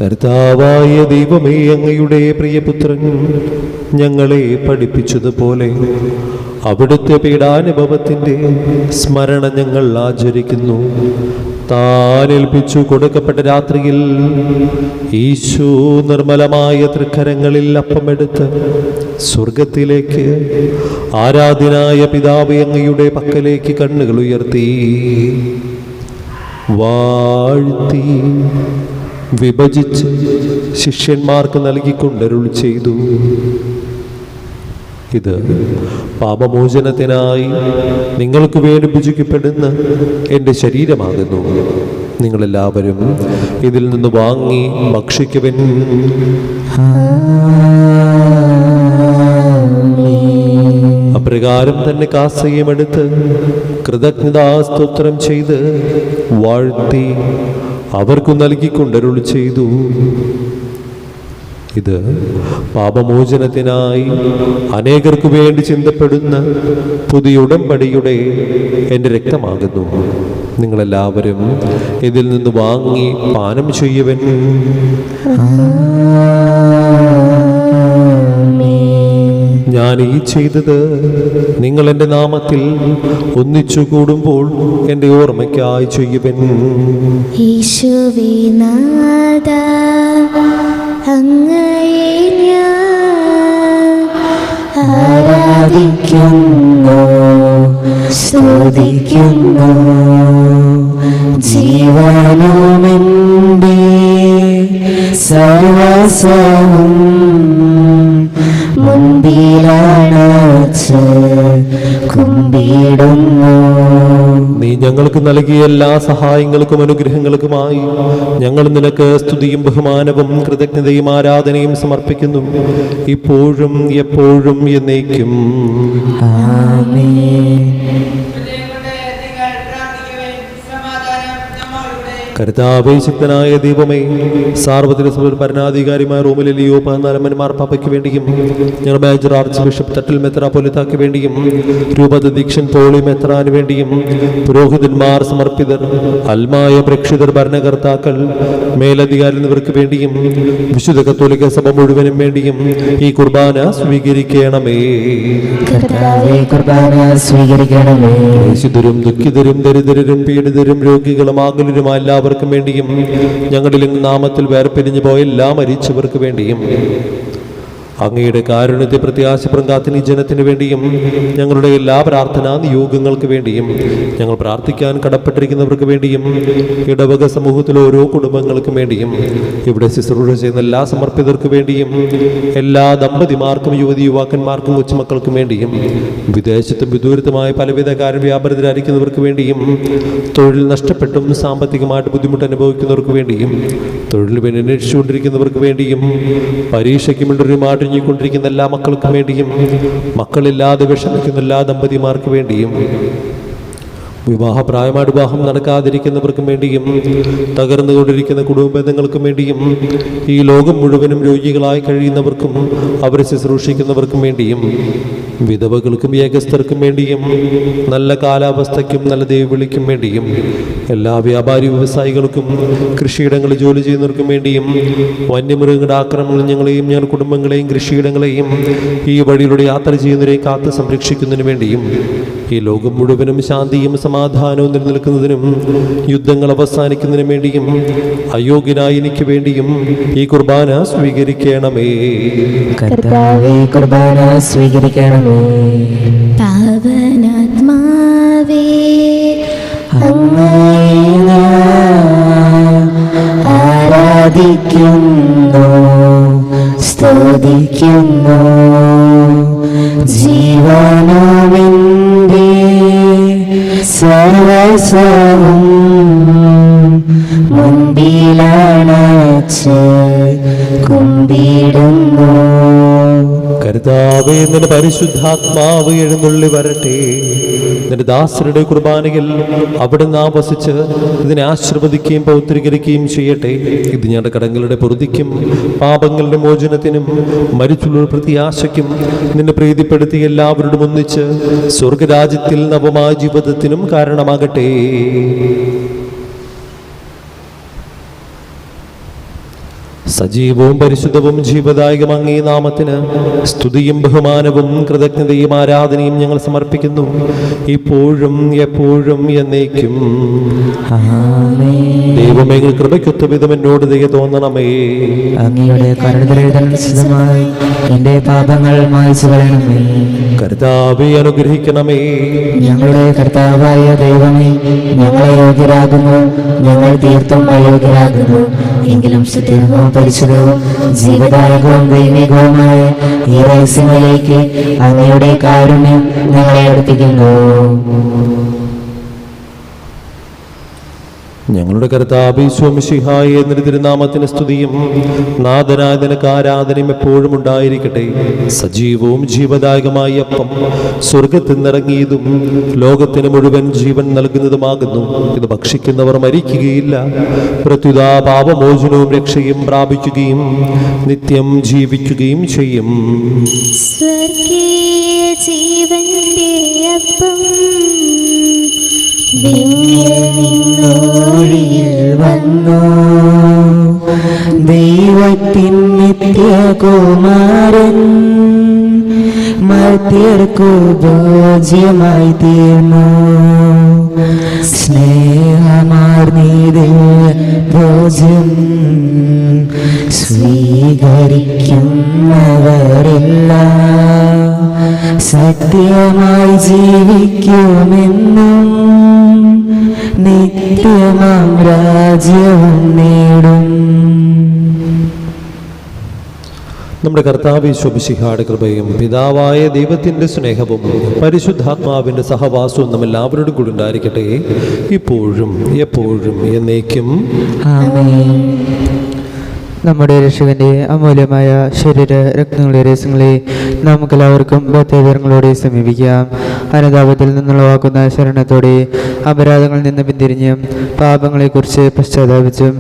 കർത്താവായ ദൈവമേ, അങ്ങയുടെ പ്രിയപുത്രൻ ഞങ്ങളെ പഠിപ്പിച്ചതുപോലെ അവിടുത്തെ പീഡാനുഭവത്തിൻ്റെ സ്മരണ ഞങ്ങൾ ആചരിക്കുന്നു. താനേൽപ്പിച്ചു കൊടുക്കപ്പെട്ട രാത്രിയിൽ ഈശോ നിർമ്മലമായ തൃക്കരങ്ങളിൽ അപ്പമെടുത്ത് സ്വർഗത്തിലേക്ക് ആരാധ്യനായ പിതാവേ അങ്ങയുടെ പക്കലേക്ക് കണ്ണുകൾ ഉയർത്തി വാഴ്ത്തി വിഭജിച്ച് ശിഷ്യന്മാർക്ക് നൽകിക്കൊണ്ടരുൾ ചെയ്തു. ഇത് പാപമോചനത്തിനായി നിങ്ങൾക്ക് വേണ്ടി ഭുജിക്കപ്പെടുന്ന എൻ്റെ ശരീരമാകുന്നു. നിങ്ങളെല്ലാവരും ഇതിൽ നിന്ന് വാങ്ങി ഭക്ഷിക്കുവിൻ. അപ്രകാരം തന്നെ കാസയും എടുത്ത് കൃതജ്ഞതാസ്തോത്രം ചെയ്ത് വാഴ്ത്തി അവർക്കു നൽകിക്കൊണ്ടരുൾ ചെയ്തു. ഇത് പാപമോചനത്തിനായി അനേകർക്ക് വേണ്ടി ചിന്തപ്പെടുന്ന പുതിയ ഉടമ്പടിയുടെ എൻ്റെ രക്തമാകുന്നു. നിങ്ങളെല്ലാവരും ഇതിൽ നിന്ന് വാങ്ങി പാനം ചെയ്യുവൻ. ഞാൻ ഈ ചെയ്തത് നിങ്ങൾ എൻ്റെ നാമത്തിൽ ഒന്നിച്ചു കൂടുമ്പോൾ എൻ്റെ ഓർമ്മയ്ക്കായി ചെയ്യുവൻ. യേശുവേ നാഥാ, അങ്ങയെ ഞാൻ ആരാധിക്കുന്നു, സ്തുതിക്കുന്നു. ജീവനുമെൻ്റെ സർവസ്വവും മുൻപിലാണച്ച് കുമ്പിടുന്നു. നീ ഞങ്ങൾക്ക് നൽകിയ എല്ലാ സഹായങ്ങൾക്കും അനുഗ്രഹങ്ങൾക്കുമായി ഞങ്ങൾ നിനക്ക് സ്തുതിയും ബഹുമാനവും കൃതജ്ഞതയും ആരാധനയും സമർപ്പിക്കുന്നു, ഇപ്പോഴും എപ്പോഴും എന്നേക്കും. ആമേൻ. കർത്താവേ, ശക്തനായ ദൈവമേ, സാർവത്രിക സഭയുടെ ഭരണാധികാരിമായ റോമിലെ ലിയോ 14 മാർപ്പാപ്പയ്ക്ക് വേണ്ടിയും ഞങ്ങളുടെ മേജർ ആർച്ച് ബിഷപ്പ് തട്ടിൽ മെത്രാപ്പൊലിത്താക്ക് വേണ്ടിയും രൂപത ദീക്ഷൻ പോളി മെത്രാന് വേണ്ടിയും പുരോഹിതന്മാർ, സമർപ്പിതർ, അൽമായ പ്രേക്ഷിതർ, ഭരണകർത്താക്കൾ, മേലധികാരി എന്നിവർക്ക് വേണ്ടിയും വിശുദ്ധ കത്തോലിക്ക സഭ മുഴുവനും വേണ്ടിയും ഈ കുർബാന സ്വീകരിക്കണമേ. കർത്താവേ, കുർബാന സ്വീകരിക്കണമേ. വിശുദ്ധരും ദുഃഖിതരും ദരിദ്രരും പീഡിതരും രോഗികളും ആകുലരുമായ എല്ലാവർക്കും വേണ്ടിയും ഞങ്ങളിൽ നാമത്തിൽ വേർപിരിഞ്ഞു പോയ എല്ലാ മരിച്ചവർക്ക് വേണ്ടിയും അങ്ങയുടെ കാരുണ്യത്തെ പ്രത്യാശപ്രം കാത്തിന് ഈ ജനത്തിന് വേണ്ടിയും ഞങ്ങളുടെ എല്ലാ പ്രാർത്ഥനാ നിയോഗങ്ങൾക്ക് വേണ്ടിയും ഞങ്ങൾ പ്രാർത്ഥിക്കാൻ കടപ്പെട്ടിരിക്കുന്നവർക്ക് വേണ്ടിയും ഇടവക സമൂഹത്തിലെ ഓരോ കുടുംബങ്ങൾക്കും വേണ്ടിയും ഇവിടെ ശുശ്രൂഷ ചെയ്യുന്ന എല്ലാ സമർപ്പിതർക്ക് വേണ്ടിയും എല്ലാ ദമ്പതിമാർക്കും യുവതി യുവാക്കന്മാർക്കും കൊച്ചുമക്കൾക്കും വേണ്ടിയും വിദേശത്തും വിദൂരത്തുമായ പലവിധ കാര്യവ്യാപരത്തിലായിരിക്കുന്നവർക്ക് വേണ്ടിയും തൊഴിൽ നഷ്ടപ്പെട്ടും സാമ്പത്തികമായിട്ട് ബുദ്ധിമുട്ട് അനുഭവിക്കുന്നവർക്ക് വേണ്ടിയും തൊഴിൽ വേണ്ടി അന്വേഷിച്ചുകൊണ്ടിരിക്കുന്നവർക്ക് വേണ്ടിയും പരീക്ഷയ്ക്ക് മിണ്ടറിയുമായിട്ട് കൊണ്ടിരിക്കുന്ന എല്ലാ മക്കൾക്കും വേണ്ടിയും മക്കളില്ലാതെ വിഷമിക്കുന്ന എല്ലാ ദമ്പതിമാർക്ക് വേണ്ടിയും വിവാഹപ്രായമായിട്ട് വിവാഹം നടക്കാതിരിക്കുന്നവർക്കും വേണ്ടിയും തകർന്നുകൊണ്ടിരിക്കുന്ന കുടുംബ ബന്ധങ്ങൾക്കും വേണ്ടിയും ഈ ലോകം മുഴുവനും രോഗികളായി കഴിയുന്നവർക്കും അവരെ ശുശ്രൂഷിക്കുന്നവർക്കും വേണ്ടിയും വിധവകൾക്കും ഏകസ്ഥർക്കും വേണ്ടിയും നല്ല കാലാവസ്ഥയ്ക്കും നല്ല ദൈവവിളിക്കും വേണ്ടിയും എല്ലാ വ്യാപാരി വ്യവസായികൾക്കും കൃഷിയിടങ്ങളിൽ ജോലി ചെയ്യുന്നവർക്കും വേണ്ടിയും വന്യമൃഗങ്ങളുടെ ആക്രമണങ്ങൾ ഞങ്ങളെയും ഞങ്ങളുടെ കുടുംബങ്ങളെയും കൃഷിയിടങ്ങളെയും ഈ വഴിയിലൂടെ യാത്ര ചെയ്യുന്നവരെയും കാത്ത് സംരക്ഷിക്കുന്നതിന് വേണ്ടിയും ഈ ലോകം മുഴുവനും ശാന്തിയും സമാധാനവും നിലനിൽക്കുന്നതിനും യുദ്ധങ്ങൾ അവസാനിക്കുന്നതിനും വേണ്ടിയും അയോഗ്യനായി എനിക്ക് വേണ്ടിയും ഈ കുർബാന സ്വീകരിക്കണമേ. കർത്താവേ, കുർബാന സ്വീകരിക്കണമേ. പാവനാത്മാവേ, അങ്ങയെ ഞാൻ ആരാധിക്കുന്നു, സ്തുതിക്കുന്നു. ജീവനുമെൻ്റെ സർവസ്വവും മുൻപിലാണച്ച് കുമ്പിടുന്നു. കർത്താവേ, നിന്റെ പരിശുദ്ധാത്മാവ് എഴുന്നള്ളി വരട്ടെ. നിന്റെ ദാസരുടെ കുർബാനയിൽ അവിടുന്ന് ആവസിച്ച് ഇതിനെ ആശീർവദിക്കുകയും പൗത്രീകരിക്കുകയും ചെയ്യട്ടെ. ഇത് ഞങ്ങളുടെ കടങ്ങളുടെ പൊറുതിക്കും പാപങ്ങളുടെ മോചനത്തിനും മരിച്ചുള്ള പ്രത്യാശയ്ക്കും നിന്നെ പ്രീതിപ്പെടുത്തി എല്ലാവരോടും ഒന്നിച്ച് സ്വർഗരാജ്യത്തിൽ നവമായ ജീവിതത്തിനും കാരണമാകട്ടെ. സജീവവും പരിശുദ്ധവും ജീവദായകം അങ്ങേ നാമത്തിന് സ്തുതിയും ബഹുമാനവും കൃതജ്ഞതയും ആരാധനയും ഞങ്ങൾ സമർപ്പിക്കുന്നു, ഇപ്പോഴും എപ്പോഴും എന്നേക്കും. ദൈവമേ, കൃപയ്ക്കൊത്ത വിധം എന്നോട് ദയ തോന്നണമേ. അങ്ങയുടെ കരുണതനുസൃതമായി എന്റെ പാപങ്ങൾ മായ്ച്ചു കളയണമേ. കർത്താവേ, അനുഗ്രഹിക്കണമേ. ഞങ്ങളുടെ കർത്താവായ ദൈവമേ, ഞങ്ങളെ യോഗ്യരാകുന്നു, ഞങ്ങൾ തീർത്തും അയോഗ്യരാകുന്നു. എങ്കിലും ശുദ്ധവും പരിശുദ്ധവും ജീവദായകവും ദൈവികവുമായ ഈ രഹസ്യങ്ങളിലേക്ക് അങ്ങയുടെ കാരുണ്യം ഞങ്ങളെ അടുപ്പിക്കുന്നു. ഞങ്ങളുടെ കർത്താവേ മിശിഹായേ, നിന്റെ തിരുനാമത്തിന് സ്തുതിയും നാഥനായ നിനക്ക് ആരാധനയും എപ്പോഴും ഉണ്ടായിരിക്കട്ടെ. സജീവവും ജീവദായകമായ അപ്പം സ്വർഗത്തിൽ നിന്നിറങ്ങിയതും ലോകത്തിന് മുഴുവൻ ജീവൻ നൽകുന്നതുമാകുന്നു. ഇത് ഭക്ഷിക്കുന്നവർ മരിക്കുകയില്ല, പ്രത്യുത പാപമോചനവും രക്ഷയും പ്രാപിക്കുകയും നിത്യം ജീവിക്കുകയും ചെയ്യും. സ്വർഗീയ ജീവന്റെ അപ്പം വിണ്ണിൽ നിന്നോഴിയിൽ വന്നു, ദൈവത്തിൻ നിത്യകുമാരൻ മർത്യർക്കു ഭോജ്യമായി തീർന്നു. സ്നേഹമാർന്നീതിൽ ഭോജ്യം സ്വീകരിക്കുന്നവരെല്ലാം സത്യമായി ജീവിക്കുമെന്നും നിത്യമാം രാജ്യവും നേടും. നമ്മുടെ കർത്താവേ മിശിഹായുടെ കൃപയും പിതാവായ ദൈവത്തിൻ്റെ സ്നേഹവും പരിശുദ്ധാത്മാവിൻ്റെ സഹവാസവും നമ്മെല്ലാവരോടും കൂടി ഉണ്ടായിരിക്കട്ടെ, ഇപ്പോഴും എപ്പോഴും എന്നേക്കും. ആമേൻ. നമ്മുടെ രക്ഷകന്റെ അമൂല്യമായ ശരീര രക്തങ്ങളുടെ രഹസ്യങ്ങളെ നമുക്കെല്ലാവർക്കും ഭക്തജനങ്ങളോടെ സമീപിക്കാം. അനുതാപത്തിൽ നിന്നുളവാക്കുന്ന ശരണത്തോടെ അപരാധങ്ങളിൽ നിന്ന് പിന്തിരിഞ്ഞും പാപങ്ങളെക്കുറിച്ച് പശ്ചാത്താപിച്ചും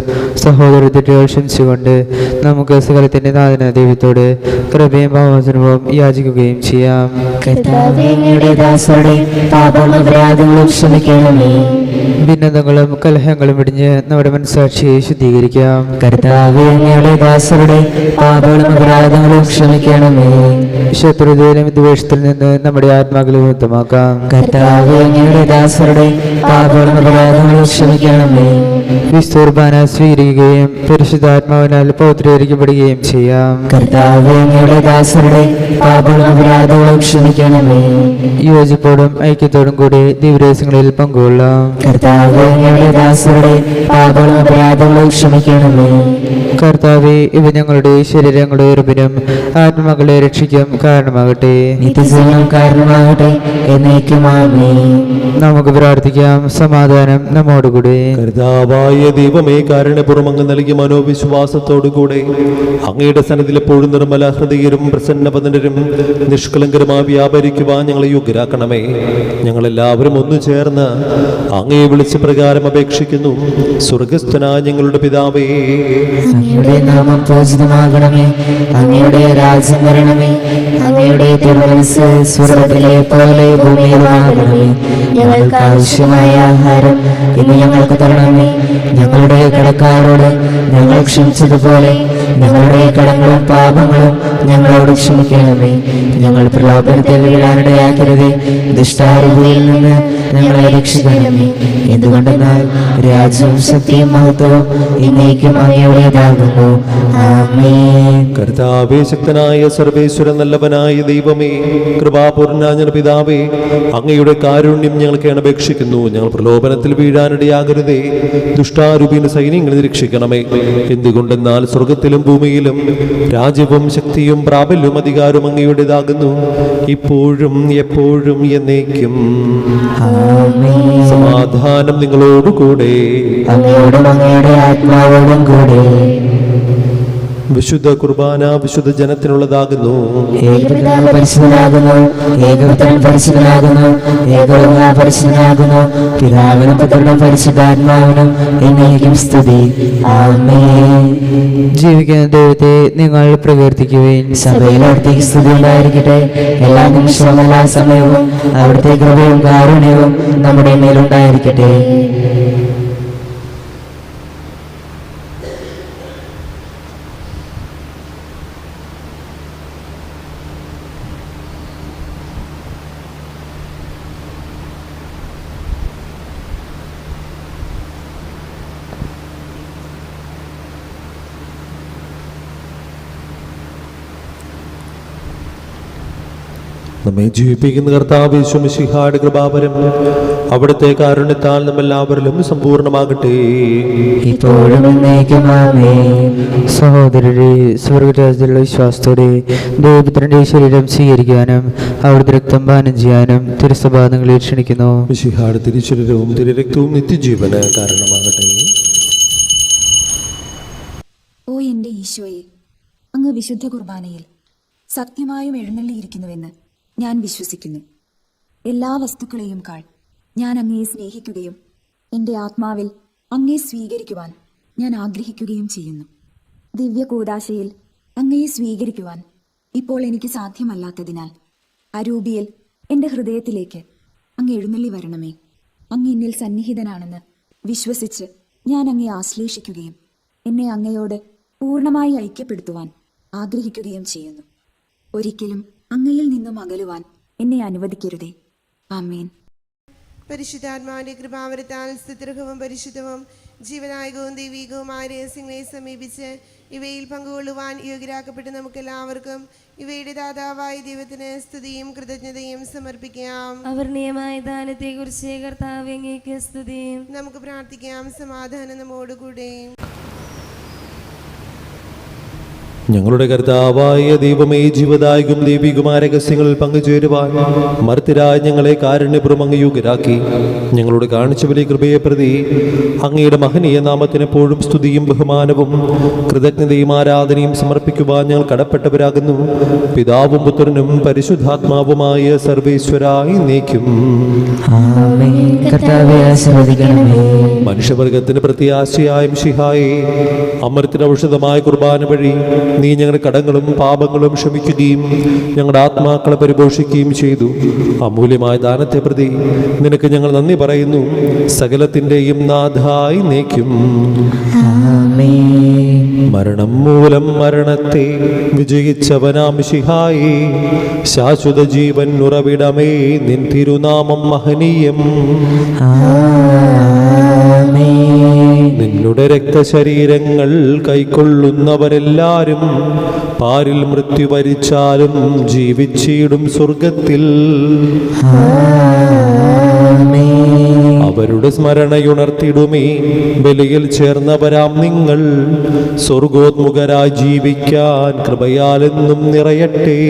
സഹോദര തെറ്റുകൾ ക്ഷമിച്ചുകൊണ്ട് നമുക്ക് സകലത്തിൻ്റെ നാഥന ദൈവത്തോട് കൃപയും പാപമോചനവും യാചിക്കുകയും ചെയ്യാം. കർത്താവേ, അങ്ങയുടെ ദാസരുടെ പാപവും അപരാധങ്ങളും ക്ഷമിക്കണമേ. ഭിന്നതകളും കലഹങ്ങളും ഇടിഞ്ഞ് നമ്മുടെ മനസ്സാക്ഷിയെ ശുദ്ധീകരിക്കാം. കർത്താവേ, അങ്ങയുടെ ദാസരുടെ പാപങ്ങളും അപരാധങ്ങളും ക്ഷമിക്കണമേ. ശത്രുതയിലും ദ്വേഷത്തിൽ നിന്ന് നമ്മുടെ ആത്മാക്കളെ മുക്തമാക്കാം. കർത്താവേ, അങ്ങയുടെ ദാസരുടെ പാപങ്ങളും അപരാധങ്ങളും ക്ഷമിക്കണമേ. വിസ്തുർബാന സ്വീകരിക്കുകയും പരിശുദ്ധാത്മാവിനാൽ പൗത്രീകരിക്കപ്പെടുകയും ചെയ്യാം. കർത്താവേ, അങ്ങയുടെ ദാസരുടെ പാപങ്ങളും അപരാധങ്ങളും ക്ഷമിക്കണമേ. യോജിപ്പോടും ഐക്യത്തോടും കൂടി ദിവ്യരഹസ്യങ്ങളിൽ പങ്കുകൊള്ളാം. കർത്താവേ, അങ്ങയുടെ ദാസരുടെ പാപങ്ങളും അപരാധങ്ങളും ക്ഷമിക്കണമേ. കർത്താവേ, ഇവ ഞങ്ങളുടെ ശരീരങ്ങളുടെ ഉറപ്പിനും ആത്മാക്കളെ രക്ഷിക്കും കാരണമാകട്ടെ. നിത്യജീവനം കാരണമാകട്ടെ, എന്നേക്കും ആമേൻ. നമുക്ക് പ്രാർത്ഥിക്കാം. സമാധാനം നമ്മോടുകൂടെ. കർത്താവായ ദൈവമേ, കാരുണ്യപൂർവ്വം അങ്ങ് നൽകിയ മനോവിശ്വാസത്തോടുകൂടെ അങ്ങയുടെ സന്നിധിയിൽ എപ്പോഴും നിർമ്മല ഹൃദയരും പ്രസന്നവദനരും നിഷ്കളങ്കരമായി വ്യാപരിക്കുവാൻ ഞങ്ങളെ യോഗ്യരാക്കണമേ. ഞങ്ങളെല്ലാവരും ഒന്നു ചേർന്ന് അങ്ങയെ വിളിച്ച പ്രകാരം അപേക്ഷിക്കുന്നു. സ്വർഗസ്ഥനായ ഞങ്ങളുടെ പിതാവേ, അങ്ങയുടെ നാമം പൂജിതമാകണമേ. അങ്ങയുടെ രാജ്യം വരണമേ. അങ്ങയുടെ തിരുമനസ്സ് സ്വർഗ്ഗത്തിലെ പോലെ ഭൂമിയിലുമാകണമേ. ഞങ്ങൾക്ക് ആവശ്യമായ ആഹാരം ഇന്ന് ഞങ്ങൾക്ക് തരണമേ. ഞങ്ങളുടെ കടക്കാരോട് ഞങ്ങൾ ക്ഷമിച്ചതുപോലെ ഞങ്ങളുടെ കടങ്ങളും പാപങ്ങളും ഞങ്ങളോട് ക്ഷമിക്കണമേ. ഞങ്ങൾ പ്രലോഭനത്തിൽ വീഴാനിടയാക്കരുതേ, ദുഷ്ടാരൂപിയിൽ നിന്ന് ഞങ്ങളെ രക്ഷിക്കണമേ. എന്തുകൊണ്ടെന്നാൽ രാജ്യവും ശക്തിയും മഹത്വവും എന്നേക്കും അങ്ങയുടേതാകുന്നു. ആമേൻ. കർത്താവേ, ശക്തനായ സർവേശ്വര നല്ലവനായ ദൈവമേ, കൃപാപൂർണ്ണ പിതാവേ, അങ്ങയുടെ കാരുണ്യം ഞങ്ങൾക്ക് അപേക്ഷിക്കുന്നു. ഞങ്ങൾ പ്രലോഭനത്തിൽ വീഴാനിടയാകരുതേ, ദുഷ്ടാരൂപിന്റെ സൈന്യങ്ങളെ രക്ഷിക്കണമേ. എന്തുകൊണ്ടെന്നാൽ സ്വർഗത്തിലും ഭൂമിയിലും രാജ്യവും ശക്തിയും പ്രാബല്യവും അധികാരവും അങ്ങയുടേതാകുന്നു, ഇപ്പോഴും എപ്പോഴും എന്നേക്കും. ആമേൻ. സമാധാനം നിങ്ങളോടുകൂടെ. അങ്ങയോടും അങ്ങയുടെ ആത്മാവോടും കൂടെ. വിശുദ്ധ കുർബാന വിശുദ്ധ ജനത്തിനുള്ളതാകുന്നു. ഏകപിതാവ് പരിശുദ്ധനാകുന്നു, ഏകപുത്രൻ പരിശുദ്ധനാകുന്നു, ഏകരൂഹ പരിശുദ്ധനാകുന്നു. പിതാവിനും പുത്രനും പരിശുദ്ധാത്മാവിനും എന്നേക്കും സ്തുതി. ആമേൻ. ജീവിക്കുന്ന ദൈവത്തെ നിങ്ങൾ പ്രകീർത്തിക്കുവിൻ. സഭയിൽ അവിടുത്തേക്ക് സ്തുതി ഉണ്ടായിരിക്കട്ടെ. എല്ലാ നിമിഷവും എല്ലാ സമയവും അവിടുത്തെ കൃപയും കാരുണ്യവും നമ്മുടെ മേലുണ്ടായിരിക്കട്ടെ. നമ്മെ ജീവിപ്പിക്കുന്ന കർത്താവ് യേശു മിശിഹായുടെ കൃപാവരം അവിടുത്തെ കാരുണ്യത്താൽ നമ്മെല്ലാവരിലും സമ്പൂർണ്ണമാകട്ടെ. ഇപ്പോഴും എന്നേക്കും ആമേൻ. സഹോദരരെ, സ്വർഗരാജ്യത്തിലുള്ള വിശ്വാസത്തോടെ ദൈവപുത്രന്റെ ശരീരം സ്വീകരിക്കാനും അവിടുത്തെ രക്തം പാനം ചെയ്യാനും തിരുസഭാതങ്ങളെ ക്ഷണിക്കുന്നു. മിശിഹായുടെ തിരുശരീരവും തിരുരക്തവും നിത്യജീവന് കാരണമാകട്ടെ. ഓ എൻ്റെ ഈശോയെ, അങ്ങ് വിശുദ്ധ കുർബാനയിൽ സത്യമായും എഴുന്നള്ളിയിരിക്കുന്നുവെന്ന് ഞാൻ വിശ്വസിക്കുന്നു. എല്ലാ വസ്തുക്കളെയും കാൾ ഞാൻ അങ്ങയെ സ്നേഹിക്കുകയും എൻ്റെ ആത്മാവിൽ അങ്ങയെ സ്വീകരിക്കുവാൻ ഞാൻ ആഗ്രഹിക്കുകയും ചെയ്യുന്നു. ദിവ്യ കൂദാശയിൽ അങ്ങയെ സ്വീകരിക്കുവാൻ ഇപ്പോൾ എനിക്ക് സാധ്യമല്ലാത്തതിനാൽ അരൂപിയിൽ എൻ്റെ ഹൃദയത്തിലേക്ക് അങ്ങ് എഴുന്നള്ളി വരണമേ. അങ്ങ് എന്നിൽ സന്നിഹിതനാണെന്ന് വിശ്വസിച്ച് ഞാൻ അങ്ങയെ ആശ്ലേഷിക്കുകയും എന്നെ അങ്ങയോട് പൂർണ്ണമായി ഐക്യപ്പെടുത്തുവാൻ ആഗ്രഹിക്കുകയും ചെയ്യുന്നു. ഒരിക്കലും അങ്ങയിൽ നിന്നും അകലുവാൻ എന്നെ അനുവദിക്കരുതേ. ആമേൻ. പരിശുദ്ധാത്മാവിന്റെ കൃപാവരത്താൽ സ്തുത്യർഹവും പരിശുദ്ധവും ജീവനായകവും ദൈവികവുമായ രഹസ്യങ്ങളെ സമീപിച്ച് ഇവയിൽ പങ്കുകൊള്ളുവാൻ യോഗ്യരാക്കപ്പെട്ട് നമുക്കെല്ലാവർക്കും ഇവയുടെ ദാതാവായ ദൈവത്തിന് സ്തുതിയും കൃതജ്ഞതയും സമർപ്പിക്കാം. അവർണീയമായ ദാനത്തെ കുറിച്ച് കർത്താവേ അങ്ങേക്ക് സ്തുതി. നമുക്ക് പ്രാർത്ഥിക്കാം. സമാധാനം നമ്മോടുകൂടെ. ഞങ്ങളുടെ കർത്താവായ ദൈവമേ, ജീവദായകം ദൈവികമായ രഹസ്യങ്ങളിൽ പങ്കുചേരുവാൻ മർത്യരായ ഞങ്ങളെ കാരുണ്യപൂർവ്വം അങ്ങ് യോഗ്യരാക്കി. ഞങ്ങളോട് കാണിച്ച വലിയ കൃപയെ പ്രതി അങ്ങയുടെ മഹനീയ നാമത്തിന് എപ്പോഴും സ്തുതിയും ബഹുമാനവും കൃതജ്ഞതയും ആരാധനയും സമർപ്പിക്കുവാൻ ഞങ്ങൾ കടപ്പെട്ടവരാകുന്നു. പിതാവും പുത്രനും പരിശുദ്ധാത്മാവുമായ സർവേശ്വരായി നീക്കും. ആമേൻ. കർത്താവേ ആശീർവദിക്കണമേ. മനുഷ്യവർഗത്തിന് പ്രത്യാശയായ മിശിഹായേ, അമൃത്തിന് ഔഷധമായ കുർബാന വഴി നീ ഞങ്ങളുടെ കടങ്ങളും പാപങ്ങളും ക്ഷമിക്കുകയും ഞങ്ങളുടെ ആത്മാക്കളെ പരിപോഷിക്കുകയും ചെയ്തു. അമൂല്യമായ ദാനത്തെ പ്രതി നിനക്ക് ഞങ്ങൾ നന്ദി പറയുന്നു. സകലത്തിൻ്റെയും നാഥായി നീക്കും. മരണം മൂലം മരണത്തെ വിജയിച്ചവനാം മിശിഹായേ, ശാശ്വത ജീവൻ ഉറവിടമേ, നിൻ തിരുനാമം മഹനീയം. നിന്നുടെ രക്തശരീരങ്ങൾ കൈക്കൊള്ളുന്നവരെല്ലാരും പാരിൽ മൃത്യു വരിച്ചാലും ജീവിച്ചിടും സ്വർഗത്തിൽ. അവരുടെ സ്മരണയുണർത്തിടുമേ. ബലിയിൽ ചേർന്നവരാം നിങ്ങൾ സ്വർഗോന്മുഖരായി ജീവിക്കാൻ കൃപയാലെന്നും നിറയട്ടെ.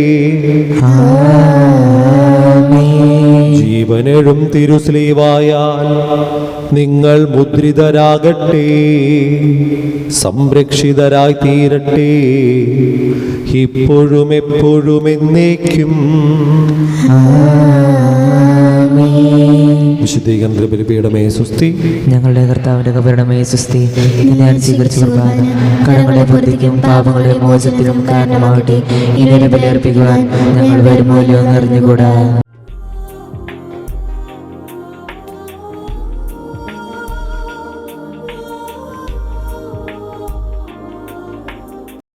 ജീവനെഴും തിരുസ്ലീവായാൽ നിങ്ങൾ മുദ്രിതരാകട്ടെ, സംരക്ഷിതരായി തീരട്ടെ, ഇപ്പോഴും എപ്പോഴും എന്നേക്കും. വിശുദ്ധീകരണ ബലിപീഠമേ സുസ്തി. ഞങ്ങളുടെ കർത്താവിന്റെ കബറിടമേ സുസ്തി. ഞാൻ സ്വീകരിച്ച കുർബാന കടങ്ങളുടെ പൂർത്തിക്കും പാപങ്ങളുടെ മോചനത്തിനും കാരണമാകട്ടെ. ഇവരെ ബലിയർപ്പിക്കുവാൻ ഞങ്ങൾ വരുമോ ഇല്ലയോ എന്നറിഞ്ഞുകൂടാ.